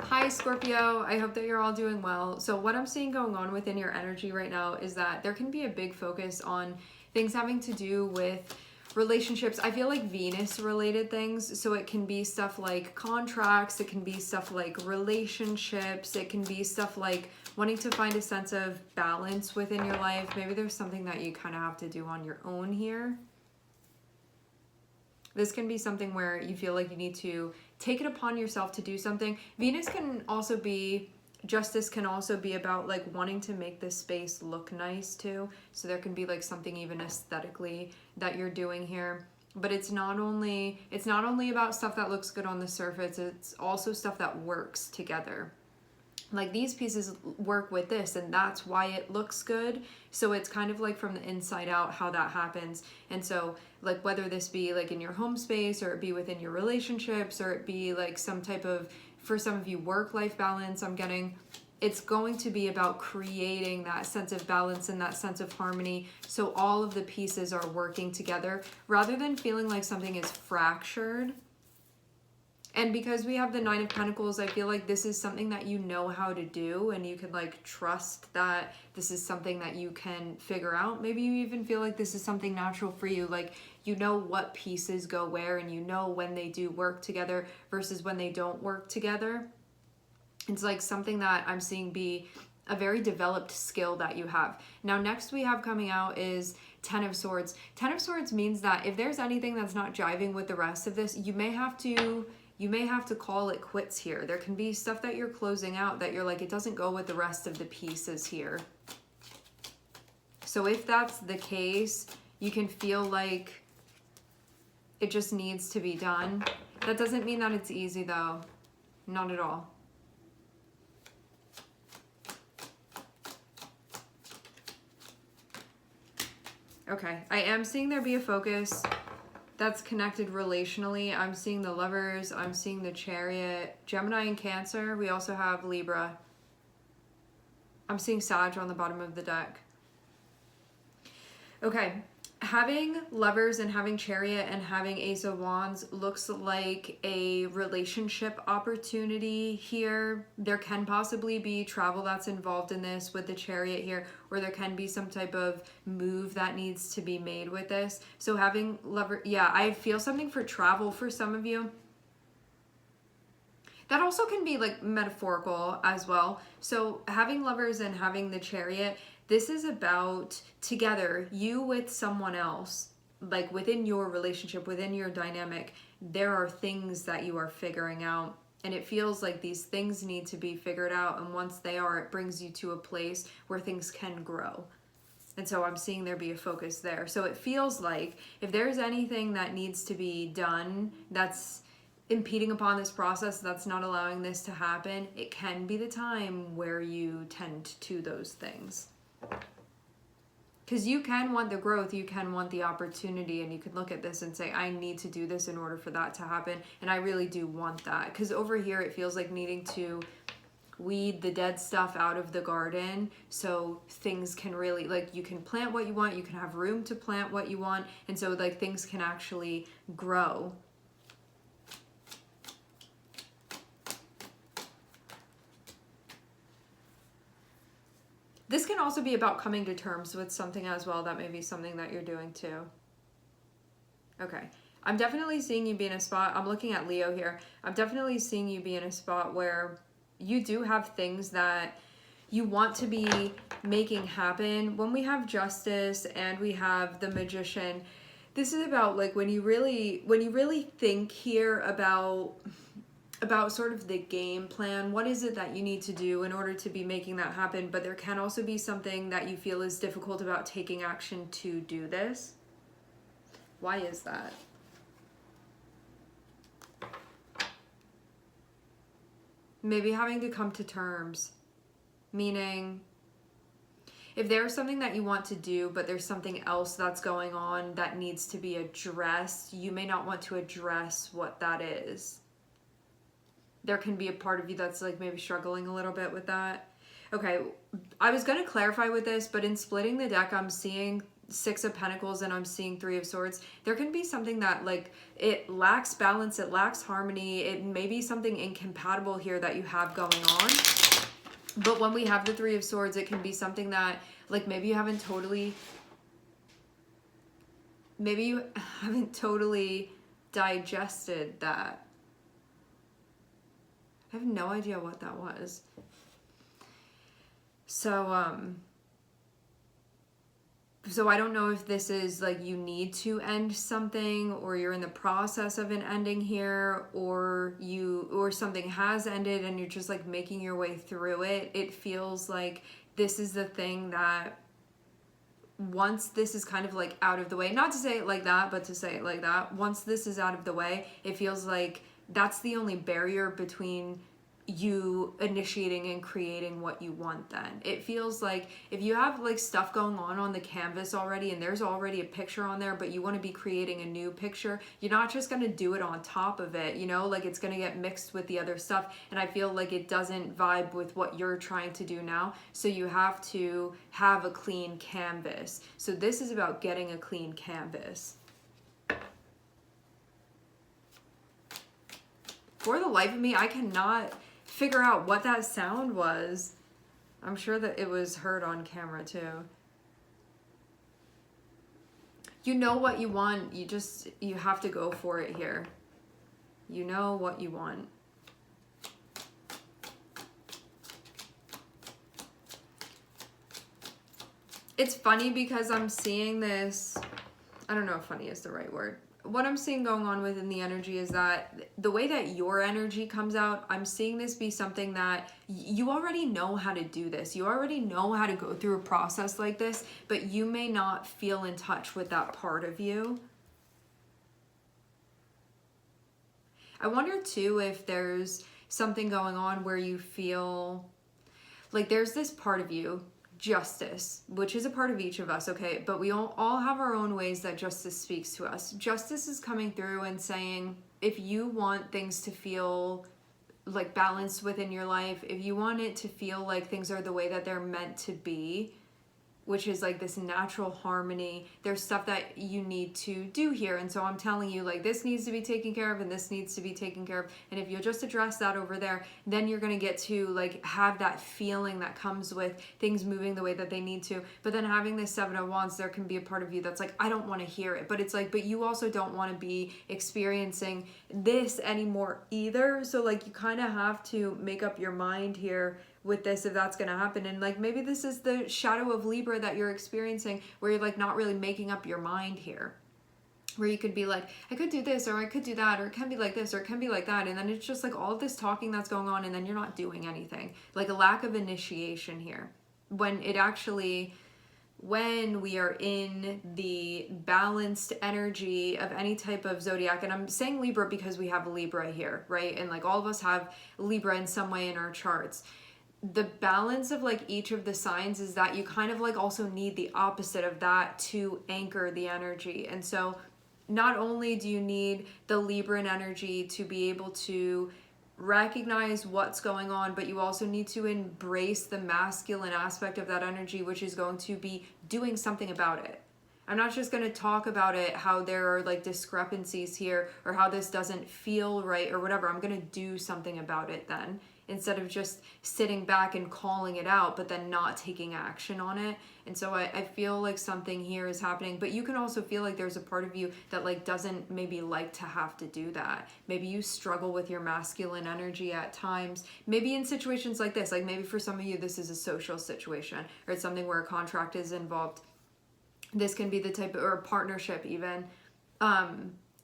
Hi Scorpio, I hope that you're all doing well. So what I'm seeing going on within your energy right now is that there can be a big focus on things having to do with relationships. I feel like Venus related things. So it can be stuff like contracts, it can be stuff like relationships, it can be stuff like wanting to find a sense of balance within your life. Maybe there's something that you kind of have to do on your own here. This can be something where you feel like you need to take it upon yourself to do something. Venus can also be, justice can also be about like wanting to make this space look nice too. So there can be like something even aesthetically that you're doing here. But it's not only about stuff that looks good on the surface, it's also stuff that works together. Like these pieces work with this, and that's why it looks good. So it's kind of like from the inside out how that happens. And so like whether this be like in your home space, or it be within your relationships, or it be like some type of, for some of you, work-life balance, I'm getting, it's going to be about creating that sense of balance and that sense of harmony, so all of the pieces are working together rather than feeling like something is fractured. And because we have the Nine of Pentacles, I feel like this is something that you know how to do, and you can like trust that this is something that you can figure out. Maybe you even feel like this is something natural for you. Like you know what pieces go where, and you know when they do work together versus when they don't work together. It's like something that I'm seeing be a very developed skill that you have. Now next we have coming out is Ten of Swords. Ten of Swords means that if there's anything that's not jiving with the rest of this, you may have to call it quits here. There can be stuff that you're closing out that you're like, it doesn't go with the rest of the pieces here. So if that's the case, you can feel like it just needs to be done. That doesn't mean that it's easy though. Not at all. Okay, I am seeing there be a focus that's connected relationally. I'm seeing the Lovers, I'm seeing the Chariot, Gemini and Cancer. We also have Libra. I'm seeing Sag on the bottom of the deck. Okay, having Lovers and having Chariot and having Ace of Wands looks like a relationship opportunity here. There can possibly be travel that's involved in this with the Chariot here, or there can be some type of move that needs to be made with this. So having Lover, yeah, I feel something for travel for some of you. That also can be like metaphorical as well. So having Lovers and having the Chariot, this is about together, you with someone else, like within your relationship, within your dynamic, there are things that you are figuring out. And it feels like these things need to be figured out. And once they are, it brings you to a place where things can grow. And so I'm seeing there be a focus there. So it feels like if there's anything that needs to be done that's impeding upon this process, that's not allowing this to happen, it can be the time where you tend to those things. Because you can want the growth, you can want the opportunity, and you can look at this and say, I need to do this in order for that to happen, and I really do want that. Because over here it feels like needing to weed the dead stuff out of the garden so things can really, like, you can plant what you want, you can have room to plant what you want, and so like things can actually grow. This can also be about coming to terms with something as well. That may be something that you're doing too. Okay. I'm definitely seeing you be in a spot. I'm looking at Leo here. I'm definitely seeing you be in a spot where you do have things that you want to be making happen. When we have Justice and we have the Magician, this is about like when you really think here about sort of the game plan. What is it that you need to do in order to be making that happen? But there can also be something that you feel is difficult about taking action to do this. Why is that? Maybe having to come to terms. Meaning, if there's something that you want to do, but there's something else that's going on that needs to be addressed, you may not want to address what that is. There can be a part of you that's like maybe struggling a little bit with that. Okay, I was going to clarify with this, but in splitting the deck, I'm seeing Six of Pentacles and I'm seeing Three of Swords, there can be something that like it lacks balance, it lacks harmony, it may be something incompatible here that you have going on. But when we have the Three of Swords, it can be something that like maybe you haven't totally digested that. I have no idea what that was. So I don't know if this is like you need to end something, or you're in the process of an ending here, or something has ended and you're just like making your way through it. It feels like this is the thing that once this is kind of like out of the way, not to say it like that, but to say it like that, once this is out of the way, it feels like that's the only barrier between you initiating and creating what you want. Then it feels like if you have like stuff going on the canvas already and there's already a picture on there, but you want to be creating a new picture, you're not just going to do it on top of it, you know, like it's going to get mixed with the other stuff, and I feel like it doesn't vibe with what you're trying to do now. So you have to have a clean canvas. So this is about getting a clean canvas. For the life of me, I cannot figure out what that sound was. I'm sure that it was heard on camera too. You know what you want. You have to go for it here. You know what you want. It's funny because I'm seeing this, I don't know if funny is the right word. What I'm seeing going on within the energy is that the way that your energy comes out, I'm seeing this be something that you already know how to do this. You already know how to go through a process like this, but you may not feel in touch with that part of you. I wonder too if there's something going on where you feel like there's this part of you, justice, which is a part of each of us, okay? But we all have our own ways that justice speaks to us. Justice is coming through and saying, if you want things to feel like balanced within your life, if you want it to feel like things are the way that they're meant to be, which is like this natural harmony, there's stuff that you need to do here. And so I'm telling you, like, this needs to be taken care of and this needs to be taken care of. And if you'll just address that over there, then you're going to get to like have that feeling that comes with things moving the way that they need to. But then having this Seven of Wands, there can be a part of you that's like, I don't want to hear it. But it's like, but you also don't want to be experiencing this anymore either. So like you kind of have to make up your mind here with this if that's going to happen. And like maybe this is the shadow of Libra that you're experiencing, where you're like not really making up your mind here, where you could be like, I could do this or I could do that, or it can be like this or it can be like that, and then it's just like all of this talking that's going on and then you're not doing anything, like a lack of initiation here, when it actually, when we are in the balanced energy of any type of zodiac, and I'm saying Libra because we have Libra here, right? And like all of us have Libra in some way in our charts. The balance of like each of the signs is that you kind of like also need the opposite of that to anchor the energy. And so not only do you need the Libran energy to be able to recognize what's going on, but you also need to embrace the masculine aspect of that energy, which is going to be doing something about it. I'm not just going to talk about it, how there are like discrepancies here or how this doesn't feel right or whatever. I'm going to do something about it then, instead of just sitting back and calling it out, but then not taking action on it. And so I feel like something here is happening, but you can also feel like there's a part of you that like doesn't maybe like to have to do that. Maybe you struggle with your masculine energy at times, maybe in situations like this, like maybe for some of you, this is a social situation or it's something where a contract is involved. This can be the type of, or a partnership even.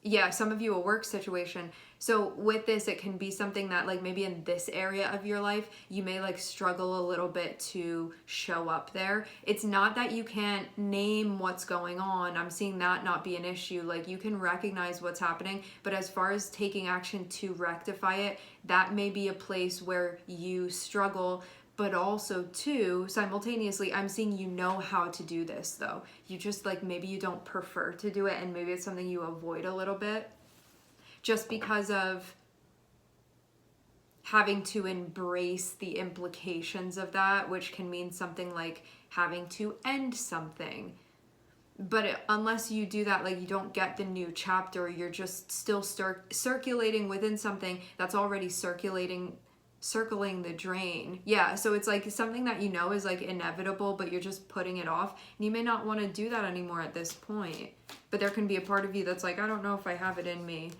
Yeah, some of you a work situation. So with this, it can be something that like maybe in this area of your life, you may like struggle a little bit to show up there. It's not that you can't name what's going on. I'm seeing that not be an issue. Like you can recognize what's happening, but as far as taking action to rectify it, that may be a place where you struggle. But also too, simultaneously, I'm seeing you know how to do this though. You just like, maybe you don't prefer to do it and maybe it's something you avoid a little bit just because of having to embrace the implications of that, which can mean something like having to end something. But unless you do that, like you don't get the new chapter, you're just still circulating within something that's already circling the drain. Yeah, so it's like something that you know is like inevitable, but you're just putting it off. And you may not want to do that anymore at this point. But there can be a part of you that's like, I don't know if I have it in me.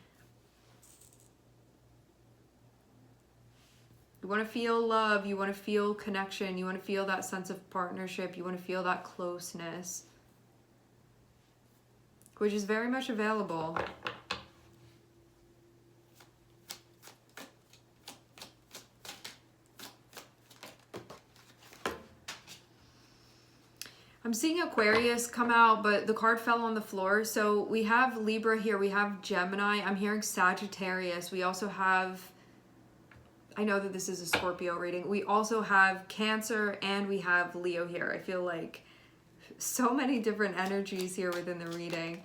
You want to feel love, you want to feel connection, you want to feel that sense of partnership, you want to feel that closeness, which is very much available. I'm seeing Aquarius come out, but the card fell on the floor. So we have Libra here, we have Gemini, I'm hearing Sagittarius, we also have, I know that this is a Scorpio reading, we also have Cancer, and we have Leo here. I feel like so many different energies here within the reading.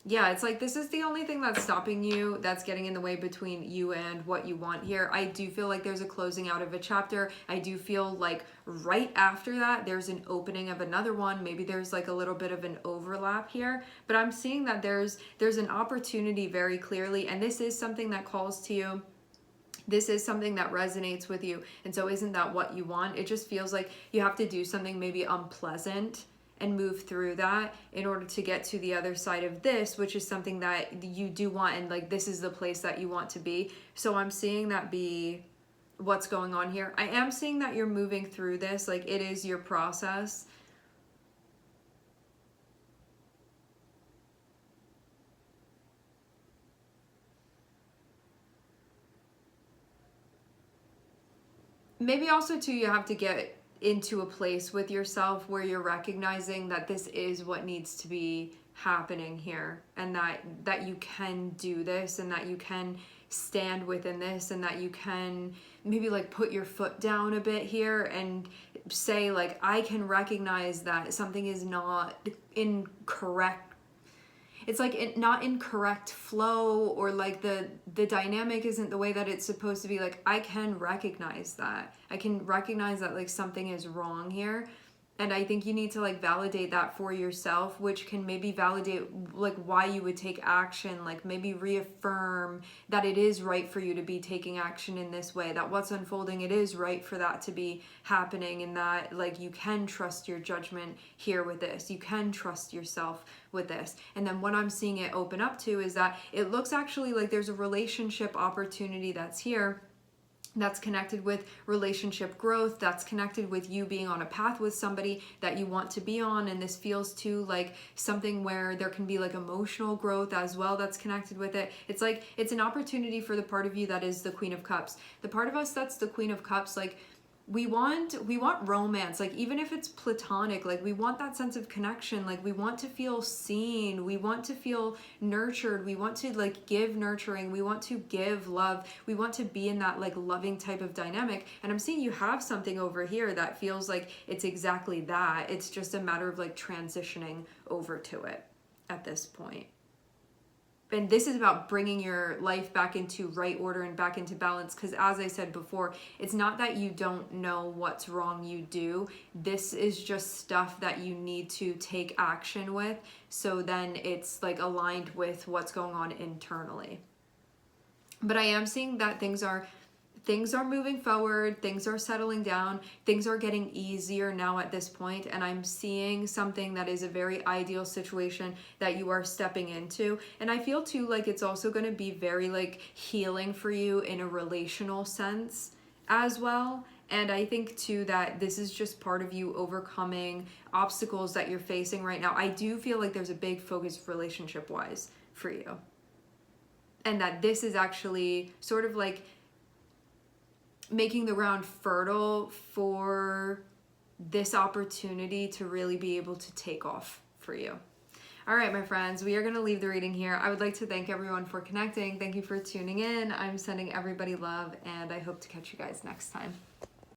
Yeah, it's like this is the only thing that's stopping you, that's getting in the way between you and what you want here. I do feel like there's a closing out of a chapter. I do feel like right after that, there's an opening of another one. Maybe there's like a little bit of an overlap here, but I'm seeing that there's an opportunity very clearly, and this is something that calls to you. This is something that resonates with you. And so isn't that what you want? It just feels like you have to do something maybe unpleasant and move through that in order to get to the other side of this, which is something that you do want, and like this is the place that you want to be. So I'm seeing that be what's going on here. I am seeing that you're moving through this, like it is your process. Maybe also too, you have to get into a place with yourself where you're recognizing that this is what needs to be happening here, and that you can do this, and that you can stand within this, and that you can maybe like put your foot down a bit here and say like, I can recognize that something is not incorrect. It's like not in correct flow, or like the dynamic isn't the way that it's supposed to be. Like I can recognize that. I can recognize that like something is wrong here. And I think you need to like validate that for yourself, which can maybe validate like why you would take action, like maybe reaffirm that it is right for you to be taking action in this way, that what's unfolding, it is right for that to be happening, and that like you can trust your judgment here with this. You can trust yourself with this. And then what I'm seeing it open up to is that it looks actually like there's a relationship opportunity that's here, that's connected with relationship growth, that's connected with you being on a path with somebody that you want to be on. And this feels too like something where there can be like emotional growth as well that's connected with it. It's like it's an opportunity for the part of you that is the Queen of Cups. The part of us that's the Queen of Cups, like we want romance, like even if it's platonic, like we want that sense of connection, like we want to feel seen, we want to feel nurtured, we want to like give nurturing, we want to give love, we want to be in that like loving type of dynamic. And I'm seeing you have something over here that feels like it's exactly that. It's just a matter of like transitioning over to it at this point. And this is about bringing your life back into right order and back into balance. Because as I said before, it's not that you don't know what's wrong, you do. This is just stuff that you need to take action with. So then it's like aligned with what's going on internally. But I am seeing that things are moving forward, things are settling down, things are getting easier now at this point, and I'm seeing something that is a very ideal situation that you are stepping into. And I feel too like it's also going to be very like healing for you in a relational sense as well. And I think too that this is just part of you overcoming obstacles that you're facing right now. I do feel like there's a big focus relationship wise for you, and that this is actually sort of like making the ground fertile for this opportunity to really be able to take off for you. All right, my friends, we are going to leave the reading here. I would like to thank everyone for connecting. Thank you for tuning in. I'm sending everybody love, and I hope to catch you guys next time.